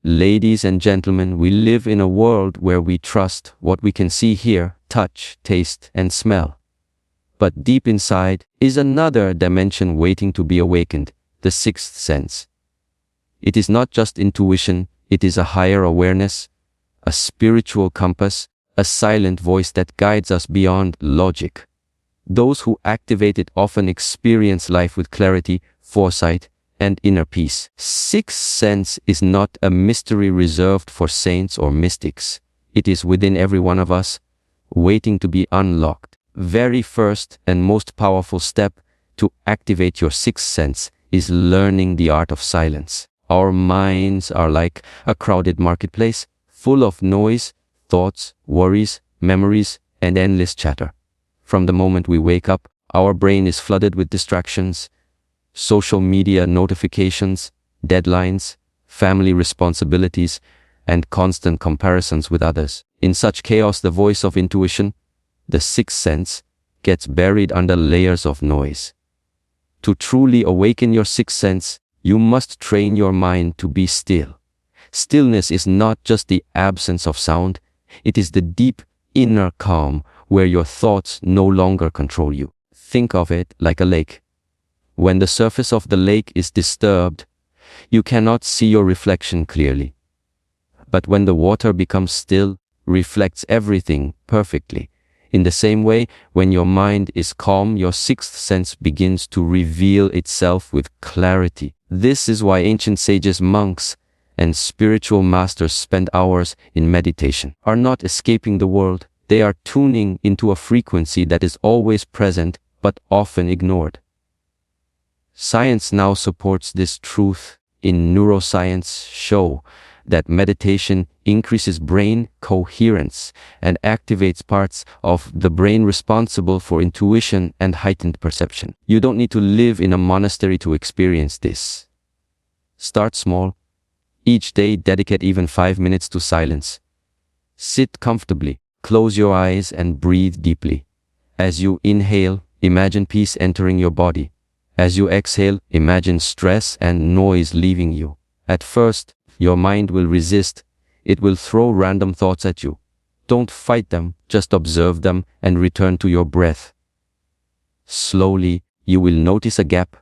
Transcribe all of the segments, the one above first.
Ladies and gentlemen, we live in a world where we trust what we can see, hear, touch, taste, and smell. But deep inside is another dimension waiting to be awakened, the sixth sense. It is not just intuition, it is a higher awareness, a spiritual compass, a silent voice that guides us beyond logic. Those who activate it often experience life with clarity, foresight, and inner peace. Sixth sense is not a mystery reserved for saints or mystics. It is within every one of us, waiting to be unlocked. Very first and most powerful step to activate your sixth sense is learning the art of silence. Our minds are like a crowded marketplace, full of noise, thoughts, worries, memories, and endless chatter. From the moment we wake up, our brain is flooded with distractions, social media notifications, deadlines, family responsibilities, and constant comparisons with others. In such chaos, the voice of intuition, the sixth sense, gets buried under layers of noise. To truly awaken your sixth sense, you must train your mind to be still. Stillness is not just the absence of sound, it is the deep inner calm where your thoughts no longer control you. Think of it like a lake. When the surface of the lake is disturbed, you cannot see your reflection clearly. But when the water becomes still, reflects everything perfectly. In the same way, when your mind is calm, your sixth sense begins to reveal itself with clarity. This is why ancient sages, monks, and spiritual masters spend hours in meditation. Are not escaping the world, they are tuning into a frequency that is always present but often ignored. Science now supports this truth. In neuroscience show that meditation increases brain coherence and activates parts of the brain responsible for intuition and heightened perception. You don't need to live in a monastery to experience this. Start small. Each day dedicate even 5 minutes to silence. Sit comfortably, close your eyes and breathe deeply. As you inhale, imagine peace entering your body. As you exhale, imagine stress and noise leaving you. At first, your mind will resist. It will throw random thoughts at you. Don't fight them, just observe them and return to your breath. Slowly, you will notice a gap,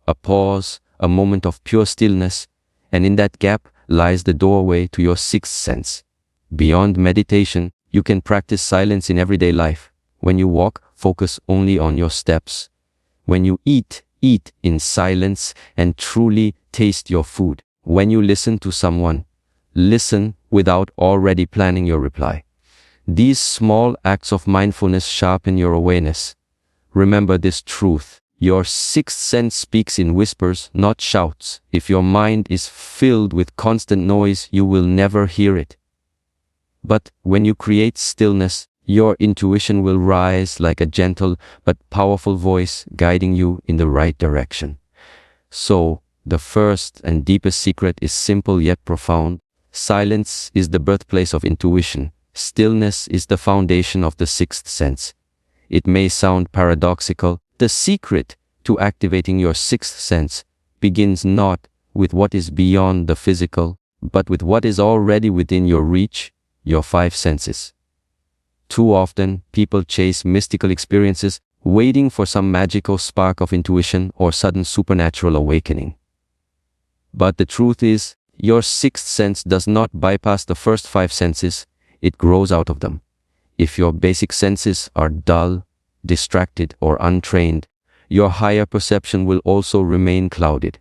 a pause, a moment of pure stillness, and in that gap lies the doorway to your sixth sense. Beyond meditation, you can practice silence in everyday life. When you walk, focus only on your steps. When you eat in silence and truly taste your food. When you listen to someone, listen without already planning your reply. These small acts of mindfulness sharpen your awareness. Remember this truth. Your sixth sense speaks in whispers, not shouts. If your mind is filled with constant noise, you will never hear it. But when you create stillness, your intuition will rise like a gentle but powerful voice guiding you in the right direction. So, the first and deepest secret is simple yet profound. Silence is the birthplace of intuition. Stillness is the foundation of the sixth sense. It may sound paradoxical. The secret to activating your sixth sense begins not with what is beyond the physical, but with what is already within your reach, your five senses. Too often, people chase mystical experiences, waiting for some magical spark of intuition or sudden supernatural awakening. But the truth is, your sixth sense does not bypass the first five senses, it grows out of them. If your basic senses are dull, distracted, or untrained, your higher perception will also remain clouded.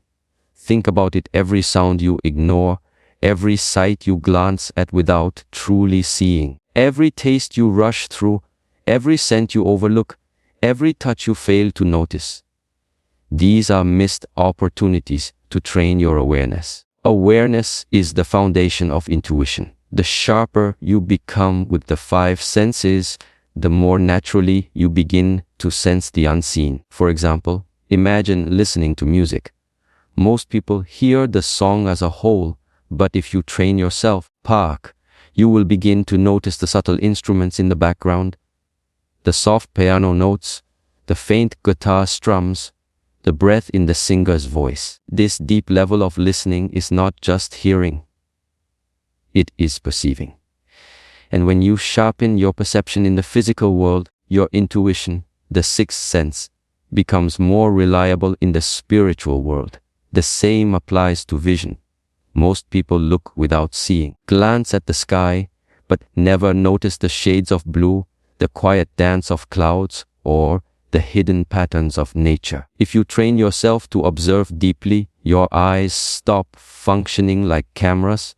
Think about it: every sound you ignore, every sight you glance at without truly seeing, every taste you rush through, every scent you overlook, every touch you fail to notice. These are missed opportunities to train your awareness. Awareness is the foundation of intuition. The sharper you become with the five senses, the more naturally you begin to sense the unseen. For example, imagine listening to music. Most people hear the song as a whole, but if you train yourself, you will begin to notice the subtle instruments in the background, the soft piano notes, the faint guitar strums, the breath in the singer's voice. This deep level of listening is not just hearing. it is perceiving. And when you sharpen your perception in the physical world, your intuition, the sixth sense, becomes more reliable in the spiritual world. The same applies to vision. Most people look without seeing, glance at the sky, but never notice the shades of blue, the quiet dance of clouds, or the hidden patterns of nature. If you train yourself to observe deeply, your eyes stop functioning like cameras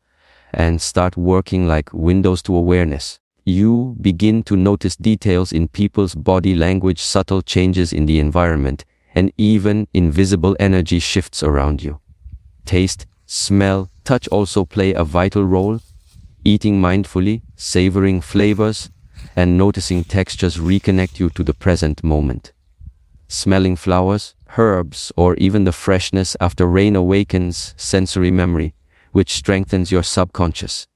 and start working like windows to awareness. You begin to notice details in people's body language, subtle changes in the environment, and even invisible energy shifts around you. Taste, smell, touch also play a vital role. Eating mindfully, savoring flavors, and noticing textures reconnect you to the present moment. Smelling flowers, herbs, or even the freshness after rain awakens sensory memory, which strengthens your subconscious.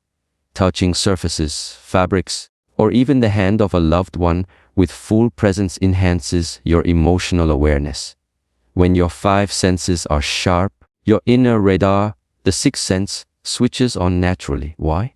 Touching surfaces, fabrics, or even the hand of a loved one with full presence enhances your emotional awareness. When your five senses are sharp, your inner radar, the sixth sense, switches on naturally. Why?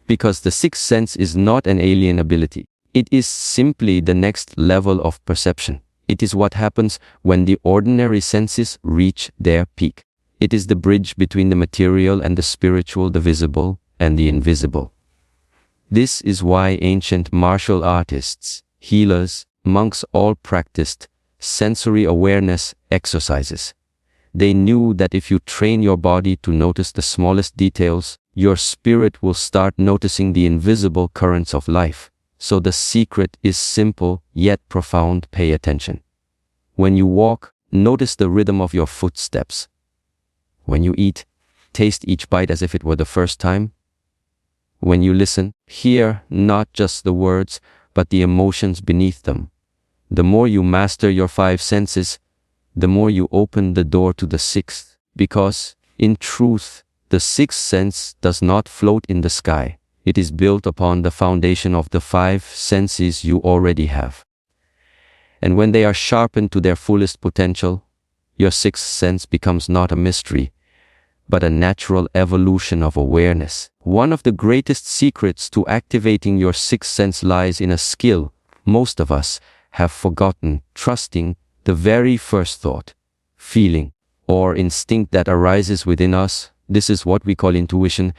Because the sixth sense is not an alien ability. It is simply the next level of perception. It is what happens when the ordinary senses reach their peak. It is the bridge between the material and the spiritual, the visible and the invisible. This is why ancient martial artists, healers, monks all practiced sensory awareness exercises. They knew that if you train your body to notice the smallest details, your spirit will start noticing the invisible currents of life. So the secret is simple yet profound. Pay attention. When you walk, notice the rhythm of your footsteps. When you eat, taste each bite as if it were the first time. When you listen, hear not just the words, but the emotions beneath them. The more you master your five senses, the more you open the door to the sixth, because, in truth, the sixth sense does not float in the sky. It is built upon the foundation of the five senses you already have. And when they are sharpened to their fullest potential, your sixth sense becomes not a mystery, but a natural evolution of awareness. One of the greatest secrets to activating your sixth sense lies in a skill most of us have forgotten: trusting the very first thought, feeling, or instinct that arises within us. This is what we call intuition.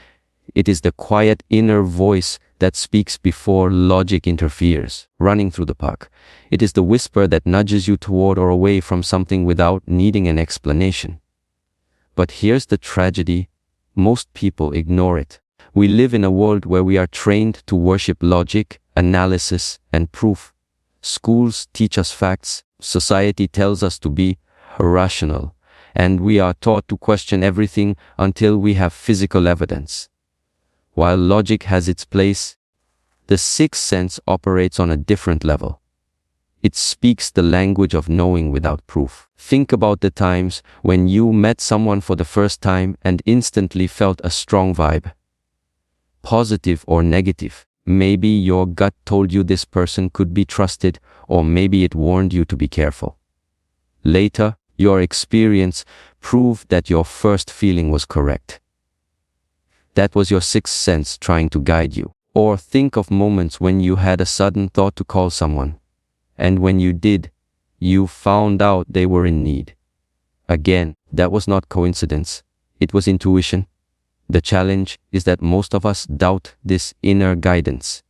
It is the quiet inner voice that speaks before logic interferes. Running through the park, it is the whisper that nudges you toward or away from something without needing an explanation. But here's the tragedy: most people ignore it. We live in a world where we are trained to worship logic, analysis, and proof. Schools teach us facts, society tells us to be rational, and we are taught to question everything until we have physical evidence. While logic has its place, the sixth sense operates on a different level. It speaks the language of knowing without proof. Think about the times when you met someone for the first time and instantly felt a strong vibe. Positive or negative. Maybe your gut told you this person could be trusted, or maybe it warned you to be careful. Later, your experience proved that your first feeling was correct. That was your sixth sense trying to guide you. Or think of moments when you had a sudden thought to call someone, and when you did, you found out they were in need. Again, that was not coincidence. It was intuition. The challenge is that most of us doubt this inner guidance.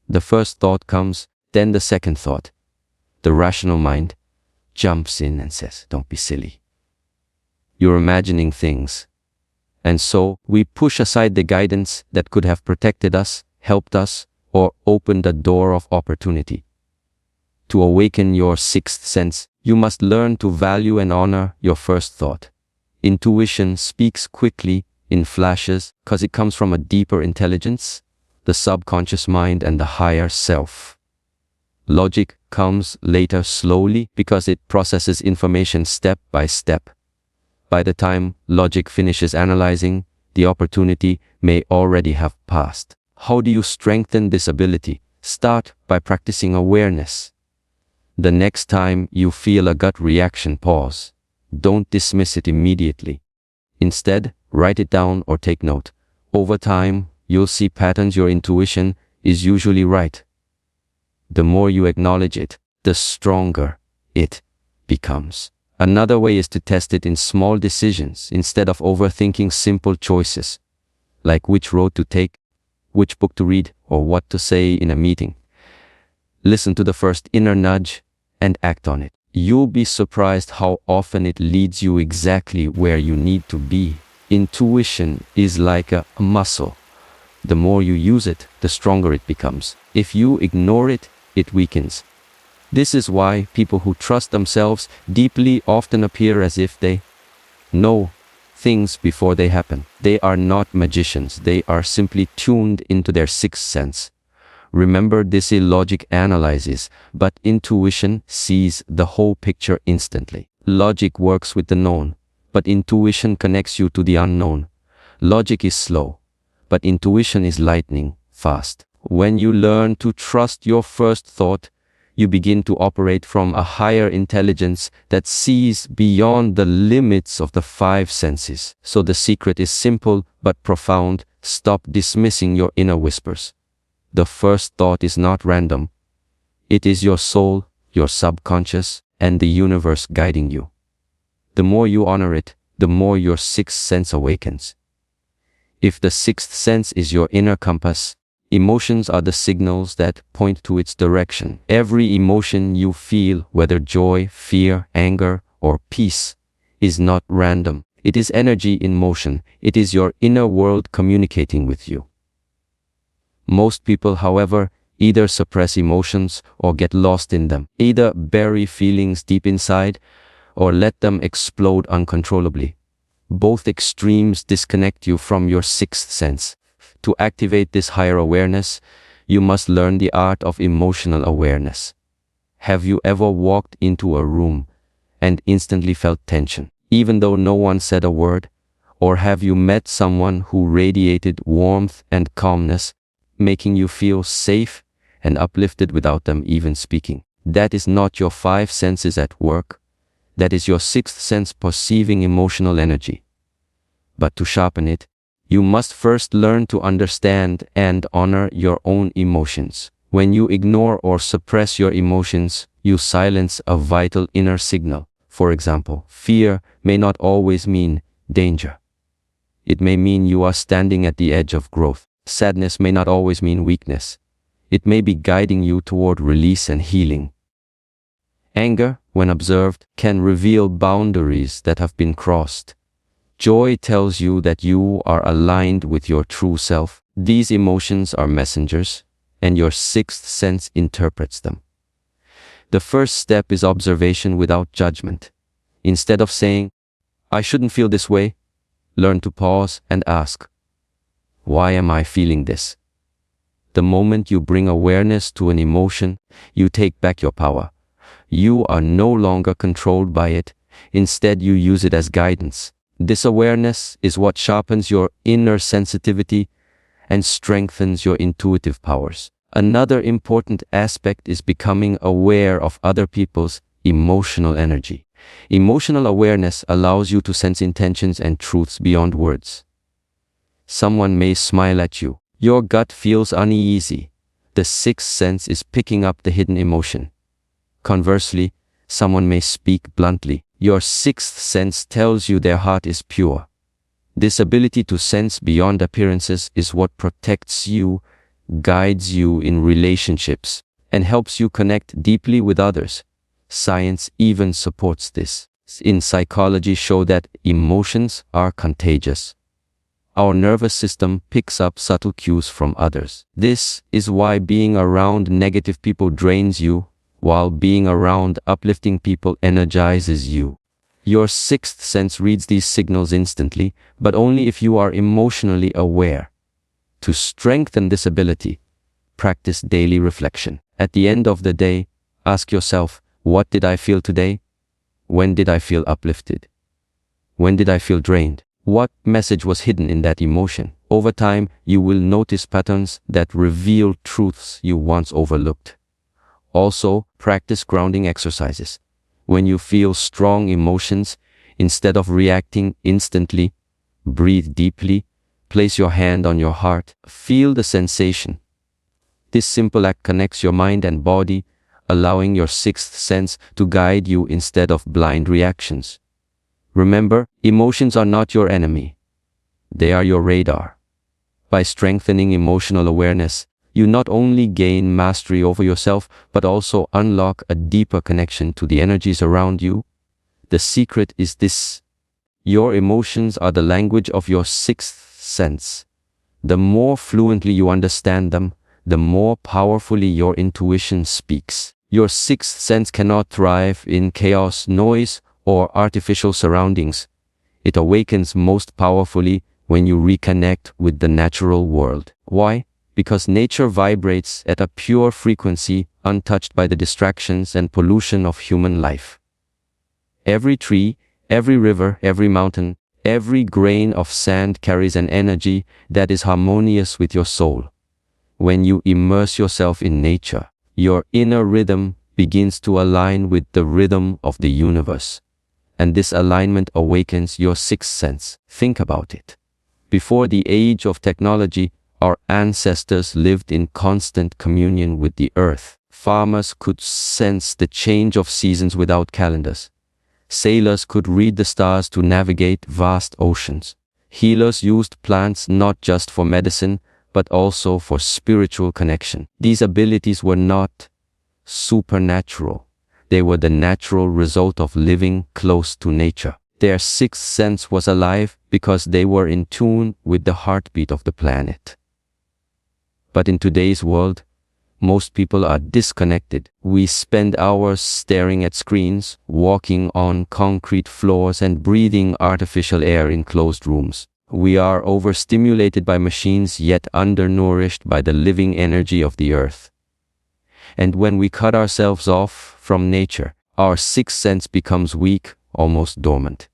The first thought comes, then the second thought. The rational mind jumps in and says, "Don't be silly. You're imagining things." And so we push aside the guidance that could have protected us, helped us, or opened a door of opportunity. To awaken your sixth sense, you must learn to value and honor your first thought. Intuition speaks quickly, in flashes, because it comes from a deeper intelligence, the subconscious mind and the higher self. Logic comes later slowly because it processes information step by step. By the time logic finishes analyzing, the opportunity may already have passed. How do you strengthen this ability? Start by practicing awareness. The next time you feel a gut reaction, pause. Don't dismiss it immediately. Instead, write it down or take note. Over time, you'll see patterns. Your intuition is usually right. The more you acknowledge it, the stronger it becomes. Another way is to test it in small decisions instead of overthinking simple choices, like which road to take, which book to read, or what to say in a meeting. Listen to the first inner nudge and act on it. You'll be surprised how often it leads you exactly where you need to be. Intuition is like a muscle. The more you use it, the stronger it becomes. If you ignore it, it weakens. This is why people who trust themselves deeply often appear as if they know things before they happen. They are not magicians. They are simply tuned into their sixth sense. Remember, this logic analyzes, but intuition sees the whole picture instantly. Logic works with the known, but intuition connects you to the unknown. Logic is slow, but intuition is lightning fast. When you learn to trust your first thought, you begin to operate from a higher intelligence that sees beyond the limits of the five senses. So the secret is simple but profound. Stop dismissing your inner whispers. The first thought is not random. It is your soul, your subconscious, and the universe guiding you. The more you honor it, the more your sixth sense awakens. If the sixth sense is your inner compass, emotions are the signals that point to its direction. Every emotion you feel, whether joy, fear, anger, or peace, is not random. It is energy in motion. It is your inner world communicating with you. Most people, however, either suppress emotions or get lost in them, either bury feelings deep inside or let them explode uncontrollably. Both extremes disconnect you from your sixth sense. To activate this higher awareness, you must learn the art of emotional awareness. Have you ever walked into a room and instantly felt tension, even though no one said a word? Or have you met someone who radiated warmth and calmness, making you feel safe and uplifted without them even speaking? That is not your five senses at work. That is your sixth sense perceiving emotional energy. But to sharpen it, you must first learn to understand and honor your own emotions. When you ignore or suppress your emotions, you silence a vital inner signal. For example, fear may not always mean danger. It may mean you are standing at the edge of growth. Sadness may not always mean weakness. It may be guiding you toward release and healing. Anger, when observed, can reveal boundaries that have been crossed. Joy tells you that you are aligned with your true self. These emotions are messengers, and your sixth sense interprets them. The first step is observation without judgment. Instead of saying, "I shouldn't feel this way," learn to pause and ask, "Why am I feeling this?" The moment you bring awareness to an emotion, you take back your power. You are no longer controlled by it. Instead, you use it as guidance. This awareness is what sharpens your inner sensitivity and strengthens your intuitive powers. Another important aspect is becoming aware of other people's emotional energy. Emotional awareness allows you to sense intentions and truths beyond words. Someone may smile at you. Your gut feels uneasy. The sixth sense is picking up the hidden emotion. Conversely, someone may speak bluntly. Your sixth sense tells you their heart is pure. This ability to sense beyond appearances is what protects you, guides you in relationships, and helps you connect deeply with others. Science even supports this. In psychology, show that emotions are contagious. Our nervous system picks up subtle cues from others. This is why being around negative people drains you, while being around uplifting people energizes you. Your sixth sense reads these signals instantly, but only if you are emotionally aware. To strengthen this ability, practice daily reflection. At the end of the day, ask yourself, what did I feel today? When did I feel uplifted? When did I feel drained? What message was hidden in that emotion? Over time, you will notice patterns that reveal truths you once overlooked. Also, practice grounding exercises. When you feel strong emotions, instead of reacting instantly, breathe deeply, Place your hand on your heart. Feel the sensation. This simple act connects your mind and body, allowing your sixth sense to guide you instead of blind reactions. Remember, emotions are not your enemy. They are your radar. By strengthening emotional awareness, you not only gain mastery over yourself, but also unlock a deeper connection to the energies around you. The secret is this: your emotions are the language of your sixth sense. The more fluently you understand them, the more powerfully your intuition speaks. Your sixth sense cannot thrive in chaos, noise, or artificial surroundings. It awakens most powerfully when you reconnect with the natural world. Why? Because nature vibrates at a pure frequency, untouched by the distractions and pollution of human life. Every tree, every river, every mountain, every grain of sand carries an energy that is harmonious with your soul. When you immerse yourself in nature, your inner rhythm begins to align with the rhythm of the universe. And this alignment awakens your sixth sense. Think about it. Before the age of technology, our ancestors lived in constant communion with the earth. Farmers could sense the change of seasons without calendars. Sailors could read the stars to navigate vast oceans. Healers used plants not just for medicine, but also for spiritual connection. These abilities were not supernatural. They were the natural result of living close to nature. Their sixth sense was alive because they were in tune with the heartbeat of the planet. But in today's world, most people are disconnected. We spend hours staring at screens, walking on concrete floors, and breathing artificial air in closed rooms. We are overstimulated by machines, yet undernourished by the living energy of the earth. And when we cut ourselves off from nature, our sixth sense becomes weak, almost dormant.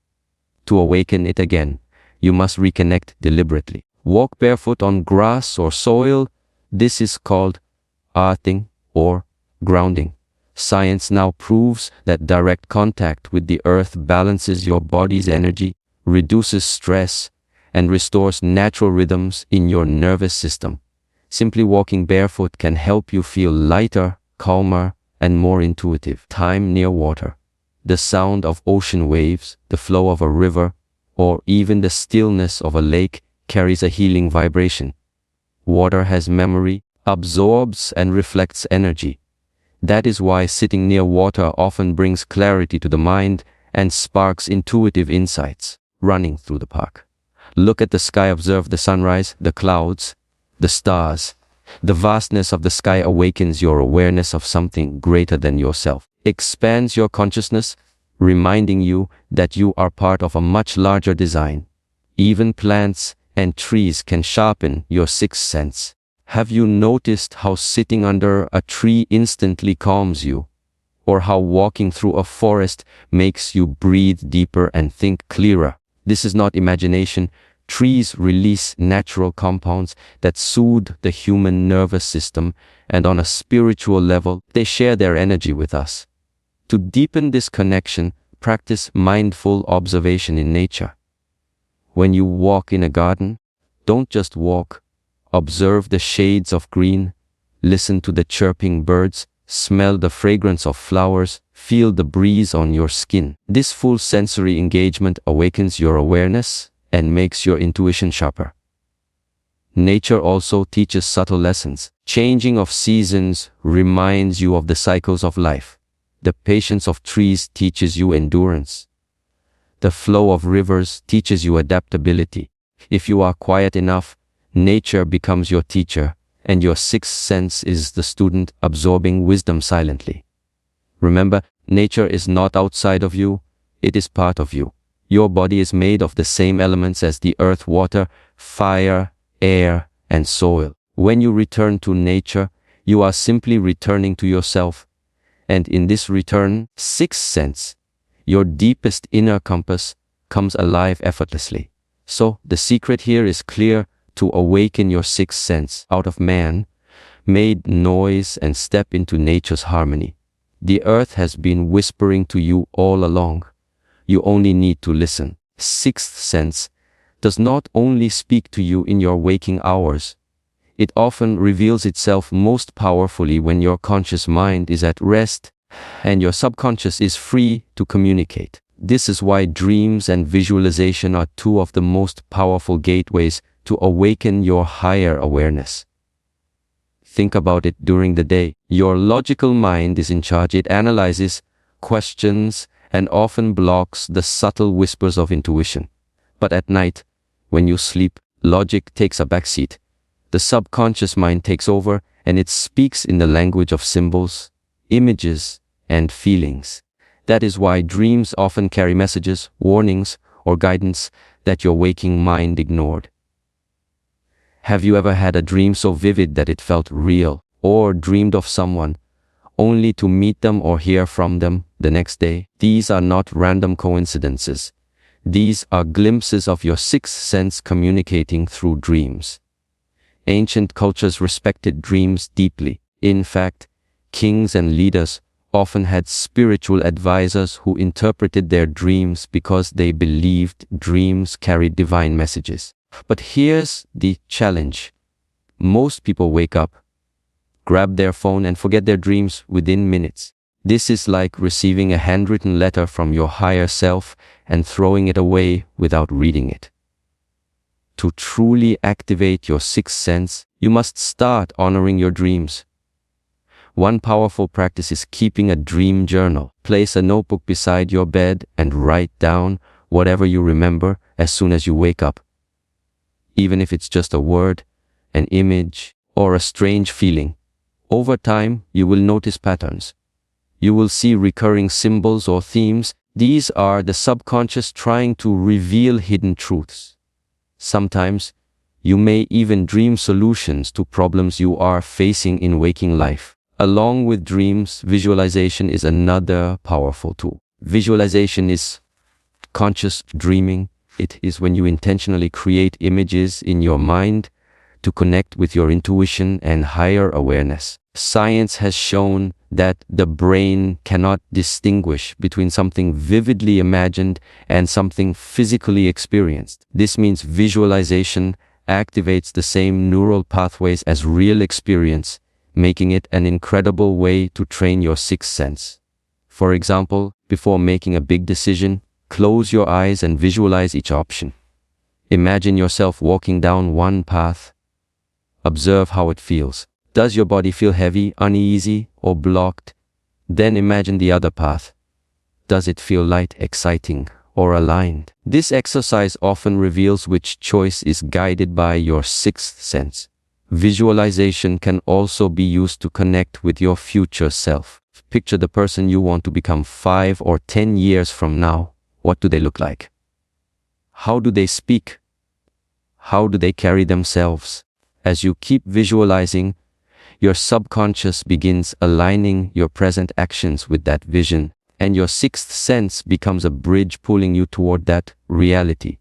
To awaken it again, you must reconnect deliberately. Walk barefoot on grass or soil. This is called earthing or grounding. Science now proves that direct contact with the earth balances your body's energy, reduces stress, and restores natural rhythms in your nervous system. Simply walking barefoot can help you feel lighter, calmer, and more intuitive. Time near water. The sound of ocean waves, the flow of a river, or even the stillness of a lake carries a healing vibration. Water has memory, absorbs and reflects energy. That is why sitting near water often brings clarity to the mind and sparks intuitive insights. Running through the park. Look at the sky, observe the sunrise, the clouds, the stars. The vastness of the sky awakens your awareness of something greater than yourself. Expands your consciousness, reminding you that you are part of a much larger design. Even plants and trees can sharpen your sixth sense. Have you noticed how sitting under a tree instantly calms you? Or how walking through a forest makes you breathe deeper and think clearer? This is not imagination. Trees release natural compounds that soothe the human nervous system, and on a spiritual level, they share their energy with us. To deepen this connection, practice mindful observation in nature. When you walk in a garden, don't just walk. Observe the shades of green, listen to the chirping birds, smell the fragrance of flowers, feel the breeze on your skin. This full sensory engagement awakens your awareness and makes your intuition sharper. Nature also teaches subtle lessons. Changing of seasons reminds you of the cycles of life. The patience of trees teaches you endurance. The flow of rivers teaches you adaptability. If you are quiet enough, nature becomes your teacher, and your sixth sense is the student absorbing wisdom silently. Remember, nature is not outside of you, it is part of you. Your body is made of the same elements as the earth, water, fire, air, and soil. When you return to nature, you are simply returning to yourself. And in this return, sixth sense, your deepest inner compass, comes alive effortlessly. So, the secret here is clear: to awaken your sixth sense out of man, made noise, and step into nature's harmony. The earth has been whispering to you all along. You only need to listen. Sixth sense, does not only speak to you in your waking hours. It often reveals itself most powerfully when your conscious mind is at rest and your subconscious is free to communicate. This is why dreams and visualization are two of the most powerful gateways to awaken your higher awareness. Think about it during the day. Your logical mind is in charge. It analyzes, questions, and often blocks the subtle whispers of intuition. But at night, when you sleep, logic takes a backseat. The subconscious mind takes over, and it speaks in the language of symbols, images, and feelings. That is why dreams often carry messages, warnings, or guidance that your waking mind ignored. Have you ever had a dream so vivid that it felt real, or dreamed of someone, only to meet them or hear from them the next day? These are not random coincidences. These are glimpses of your sixth sense communicating through dreams. Ancient cultures respected dreams deeply. In fact, kings and leaders often had spiritual advisors who interpreted their dreams because they believed dreams carried divine messages. But here's the challenge. Most people wake up, grab their phone, and forget their dreams within minutes. This is like receiving a handwritten letter from your higher self and throwing it away without reading it. To truly activate your sixth sense, you must start honoring your dreams. One powerful practice is keeping a dream journal. Place a notebook beside your bed and write down whatever you remember as soon as you wake up. Even if it's just a word, an image, or a strange feeling, over time you will notice patterns. You will see recurring symbols or themes. These are the subconscious trying to reveal hidden truths. Sometimes, you may even dream solutions to problems you are facing in waking life. Along with dreams, visualization is another powerful tool. Visualization is conscious dreaming. It is when you intentionally create images in your mind to connect with your intuition and higher awareness. Science has shown that the brain cannot distinguish between something vividly imagined and something physically experienced. This means visualization activates the same neural pathways as real experience, making it an incredible way to train your sixth sense. For example, before making a big decision, close your eyes and visualize each option. Imagine yourself walking down one path. Observe how it feels. Does your body feel heavy, uneasy, or blocked? Then imagine the other path. Does it feel light, exciting, or aligned? This exercise often reveals which choice is guided by your sixth sense. Visualization can also be used to connect with your future self. Picture the person you want to become 5 or 10 years from now. What do they look like? How do they speak? How do they carry themselves? As you keep visualizing, your subconscious begins aligning your present actions with that vision, and your sixth sense becomes a bridge pulling you toward that reality.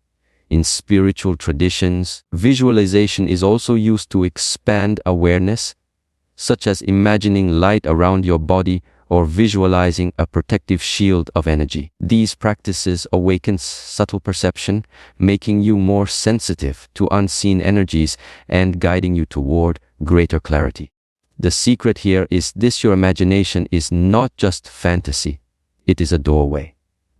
In spiritual traditions, visualization is also used to expand awareness, such as imagining light around your body or visualizing a protective shield of energy. These practices awaken subtle perception, making you more sensitive to unseen energies and guiding you toward greater clarity. The secret here is this: your imagination is not just fantasy, it is a doorway.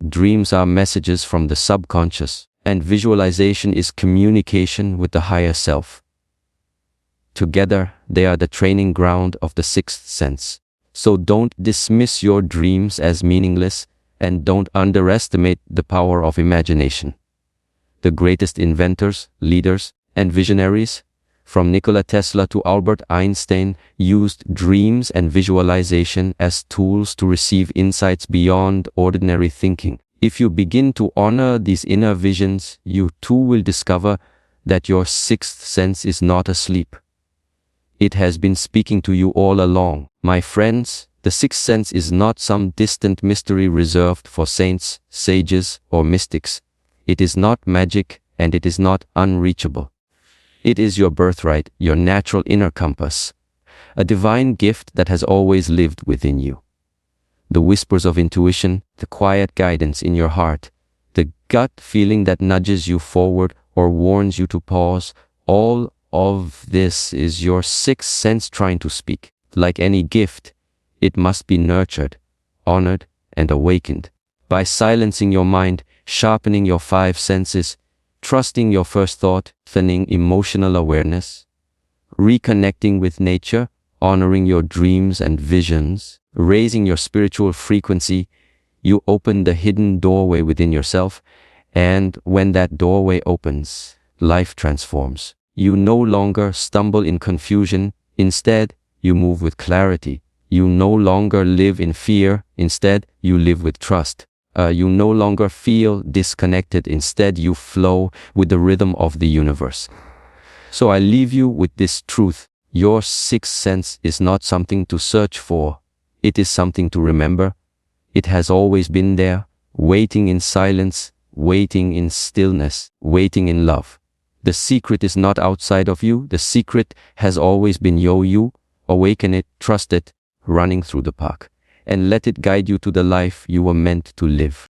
Dreams are messages from the subconscious, and visualization is communication with the higher self. Together, they are the training ground of the sixth sense. So don't dismiss your dreams as meaningless, and don't underestimate the power of imagination. The greatest inventors, leaders, and visionaries, from Nikola Tesla to Albert Einstein, used dreams and visualization as tools to receive insights beyond ordinary thinking. If you begin to honor these inner visions, you too will discover that your sixth sense is not asleep. It has been speaking to you all along. My friends, the sixth sense is not some distant mystery reserved for saints, sages, or mystics. It is not magic, and it is not unreachable. It is your birthright, your natural inner compass, a divine gift that has always lived within you. The whispers of intuition, the quiet guidance in your heart, the gut feeling that nudges you forward or warns you to pause. All of this is your sixth sense trying to speak. Like any gift, it must be nurtured, honored, and awakened. By silencing your mind, sharpening your five senses, trusting your first thought, deepening emotional awareness, reconnecting with nature, honoring your dreams and visions, raising your spiritual frequency, you open the hidden doorway within yourself, and when that doorway opens, life transforms. You no longer stumble in confusion, instead, you move with clarity. You no longer live in fear, instead, you live with trust. You no longer feel disconnected, instead, you flow with the rhythm of the universe. So I leave you with this truth. Your sixth sense is not something to search for. It is something to remember. It has always been there, waiting in silence, waiting in stillness, waiting in love. The secret is not outside of you. The secret has always been you. Awaken it, trust it, running through the park, and let it guide you to the life you were meant to live.